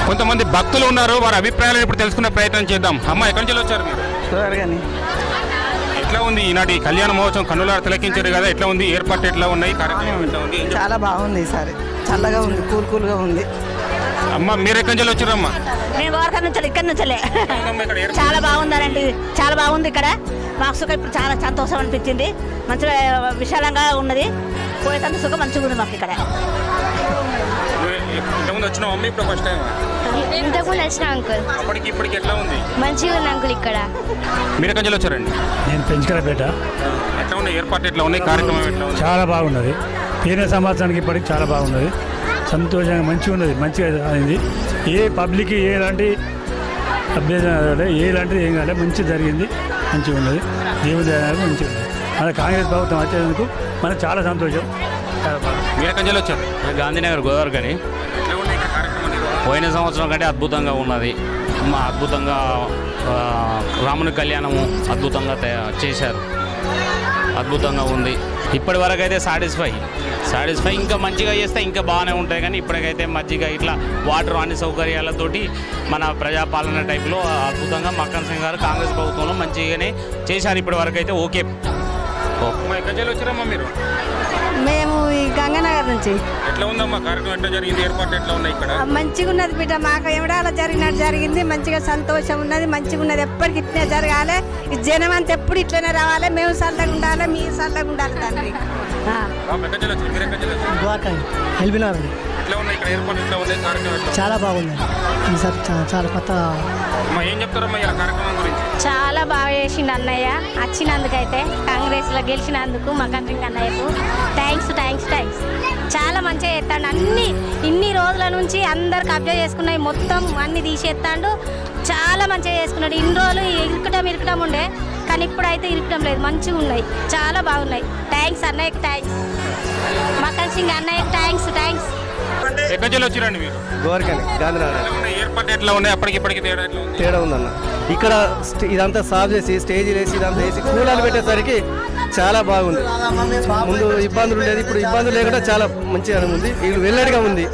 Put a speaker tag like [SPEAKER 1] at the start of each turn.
[SPEAKER 1] కొంతమంది భక్తులు ఉన్నారు, వారి అభిప్రాయాలను ఇప్పుడు తెలుసుకునే ప్రయత్నం చేద్దాం. అమ్మ, ఎక్కడి నుంచి వచ్చారు మీరు? ఎట్లా ఉంది ఈనాటి కళ్యాణ మహోత్సవం? కన్నులారా తిలకించారు కదా, ఎట్లా ఉంది? ఏర్పాటు ఎట్లా ఉన్నాయి? కార్యక్రమం ఎట్లా ఉంది?
[SPEAKER 2] చాలా బాగుంది ఈసారి, చల్లగా ఉంది, కూల్గా ఉంది.
[SPEAKER 1] అమ్మ, మీరు ఎక్కడి నుంచి వచ్చారమ్మా?
[SPEAKER 3] నేను గోరఖ నుంచి ఇక్కడ నుంచలే. చాలా బాగుందండి, చాలా బాగుంది ఇక్కడ. మాకు సుఖం ఇప్పుడు చాలా సంతోషం అనిపించింది. మంచిగా విశాలంగా ఉన్నది, పోయేటందుకు సుఖం మంచిగా ఉంది మాకు ఇక్కడ.
[SPEAKER 1] ఇంతకుముందు వచ్చిన మమ్మీ ఇప్పుడు ఫస్ట్ టైం?
[SPEAKER 4] ఇంతకుముందు వచ్చిన అంకుల్.
[SPEAKER 1] అప్పటికి ఇప్పటికి ఎట్లా ఉంది?
[SPEAKER 4] మంచిగా ఉంది అంకుల్ ఇక్కడ.
[SPEAKER 1] మీరు ఎక్కడి నుంచి వచ్చారండి?
[SPEAKER 5] నేను పెంచుకలపేట.
[SPEAKER 1] ఎట్లా ఉన్నాయి ఏర్పాటు? ఎట్లా ఉన్నాయి కార్యక్రమం? ఎట్లా ఉంది?
[SPEAKER 5] చాలా బాగున్నది. పోయిన సంవత్సరానికి ఇప్పటికి చాలా బాగున్నది, సంతోషంగా మంచిగా ఉన్నది, మంచిగా అయింది. ఏ పబ్లిక్ ఎలాంటి అభ్యర్థన ఎలాంటిది ఏం కాలేదు, మంచిగా జరిగింది, మంచిగా ఉన్నది. దేవుని దయ మంచిగా ఉంది. మన కాంగ్రెస్ ప్రభుత్వం వచ్చేందుకు మనకు చాలా సంతోషం.
[SPEAKER 1] మీరు ఎక్కడి నుంచి వచ్చారు?
[SPEAKER 6] గాంధీనగర్ గోదావరి అని. పోయిన సంవత్సరం కంటే అద్భుతంగా ఉన్నది. అద్భుతంగా రాముని కళ్యాణము అద్భుతంగా చేశారు, అద్భుతంగా ఉంది. ఇప్పటి వరకు అయితే సాటిస్ఫై ఇంకా మంచిగా చేస్తే ఇంకా బాగానే ఉంటాయి. కానీ ఇప్పటికైతే మజ్జిగ ఇట్లా వాటర్ అన్ని సౌకర్యాలతోటి మన ప్రజాపాలన టైప్లో అద్భుతంగా మక్కన్ సింగ్ గారు కాంగ్రెస్ ప్రభుత్వంలో మంచిగానే చేశారు. ఇప్పటి వరకు అయితే ఓకే.
[SPEAKER 1] గజలు వచ్చారమ్మా మీరు?
[SPEAKER 7] మేము ఈ గంగానగర్ నుంచి.
[SPEAKER 1] ఎట్లా ఉందమ్మా కార్యక్రమం? ఎట్లా జరిగింది? ఏర్పాటు ఎట్లా ఉన్నాయి ఇక్కడ?
[SPEAKER 7] మంచిగా ఉన్నది బిడ్డ, మాకు ఎవడాల జరిగినట్టు జరిగింది. మంచిగా సంతోషం ఉన్నది, మంచిగా ఉన్నది. ఎప్పటికి ఇట్లనే జరగాలి. ఈ జనం అంతా ఎప్పుడు ఇట్లనే రావాలి. మేము చల్లగా ఉండాలి, మీరు చల్లగా ఉండాలి తండ్రి.
[SPEAKER 1] ఎట్లా ఉన్నాయి ఇక్కడ ఏర్పాటు? ఎట్లా ఉంది కార్యక్రమం?
[SPEAKER 2] చాలా బాగుంది ఈసారి, చాలా కొత్త.
[SPEAKER 1] ఏం చెప్తారమ్మా ఇలా కార్యక్రమం గురించి?
[SPEAKER 4] చాలా బాగా చేసిండు అన్నయ్య వచ్చినందుకైతే, కాంగ్రెస్లో గెలిచినందుకు మక్కన్ సింగ్ అన్నయ్యకు థ్యాంక్స్. చాలా మంచిగా చేస్తాడు. ఇన్ని రోజుల నుంచి అందరు కబ్జా చేసుకున్నాయి మొత్తం అన్ని తీసేస్తాడు. చాలా మంచిగా చేసుకున్నాడు. ఇన్ని రోజులు ఇరుకటం ఉండే, కానీ ఇప్పుడైతే ఇరుకటం లేదు, మంచిగా ఉన్నాయి, చాలా బాగున్నాయి. థ్యాంక్స్ అన్నయ్యకి, థ్యాంక్స్ మక్కన్ సింగ్ అన్నయ్యకి, థ్యాంక్స్.
[SPEAKER 1] ఎక్కడి నుంచి వచ్చిరండి మీరు?
[SPEAKER 8] గోరఖని, గాంధీనగర్.
[SPEAKER 1] ఏర్పాటు ఎట్లా ఉన్నాయి? అప్పటికి ఇప్పటికి
[SPEAKER 8] తేడా ఉందన్న. ఇక్కడ ఇదంతా సాఫ్ చేసి స్టేజీలు వేసి ఇదంతా వేసి కూలాలు పెట్టేసరికి చాలా బాగుంది. ముందు ఇబ్బందులు ఉండేది, ఇప్పుడు ఇబ్బందులు లేకుండా చాలా మంచిగా ఉంది, వీళ్ళు వెల్లడిగా ఉంది.